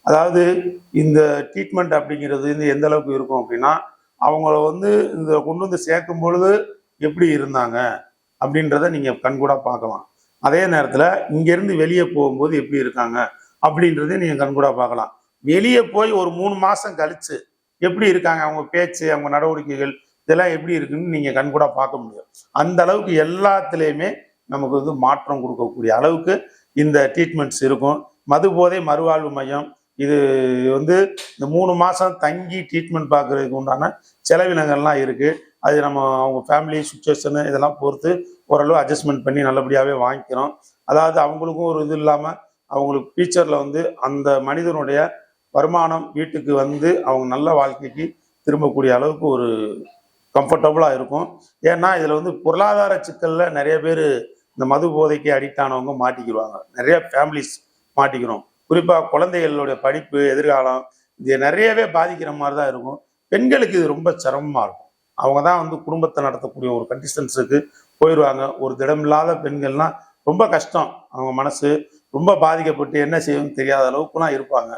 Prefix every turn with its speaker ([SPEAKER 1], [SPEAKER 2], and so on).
[SPEAKER 1] அதாவது இந்த ட்ரீட்மெண்ட் அப்படிங்கிறது வந்து எந்த அளவுக்கு இருக்கும் அப்படின்னா, அவங்கள வந்து இந்த கொண்டு வந்து சேர்க்கும் பொழுது எப்படி இருந்தாங்க அப்படின்றத நீங்க கண்கூடா பார்க்கலாம். அதே நேரத்துல இங்கேருந்து வெளியே போகும்போது எப்படி இருக்காங்க அப்படின்றதையும் நீங்க கண்கூடா பார்க்கலாம். வெளியே போய் ஒரு 3 மாசம் கழிச்சு எப்படி இருக்காங்க, அவங்க பேச்சு, அவங்க நடவடிக்கைகள் இதெல்லாம் எப்படி இருக்குன்னு நீங்க கண்கூடா பார்க்க முடியும். அந்த அளவுக்கு எல்லாத்துலேயுமே நமக்கு வந்து மாற்றம் கொடுக்கக்கூடிய அளவுக்கு இந்த ட்ரீட்மெண்ட்ஸ் இருக்கும். மது போதை மறுவாழ்வு மையம் இது வந்து இந்த 3 மாசம் தங்கி ட்ரீட்மெண்ட் பார்க்கறதுக்கு உண்டான செலவினங்கள்லாம் இருக்கு. அது நம்ம அவங்க ஃபேமிலி சுச்சுவேஷனு இதெல்லாம் பொறுத்து ஓரளவு அட்ஜஸ்ட்மெண்ட் பண்ணி நல்லபடியாகவே வாங்கிக்கிறோம். அதாவது அவங்களுக்கும் ஒரு இது இல்லாமல் அவங்களுக்கு ஃபியூச்சரில் வந்து அந்த மனிதனுடைய வருமானம் வீட்டுக்கு வந்து அவங்க நல்ல வாழ்க்கைக்கு திரும்பக்கூடிய அளவுக்கு ஒரு கம்ஃபர்டபுளாக இருக்கும். ஏன்னா இதில் வந்து பொருளாதார சிக்கலில் நிறைய பேர் இந்த மது போதைக்கு அடிக்ட் ஆனவங்க மாட்டிக்கிடுவாங்க. நிறைய ஃபேமிலிஸ் மாட்டிக்கிறோம். குறிப்பாக குழந்தைகளுடைய படிப்பு, எதிர்காலம் இது நிறையவே பாதிக்கிற மாதிரி தான் இருக்கும். பெண்களுக்கு இது ரொம்ப சிரமமாக இருக்கும். அவங்க தான் வந்து குடும்பத்தை நடத்தக்கூடிய ஒரு கண்டிஷன்ஸுக்கு போயிடுவாங்க. ஒரு திடமில்லாத பெண்கள்லாம் ரொம்ப கஷ்டம். அவங்க மனசு ரொம்ப பாதிக்கப்பட்டு என்ன செய்யணும்னு தெரியாத அளவுக்குலாம் இருப்பாங்க.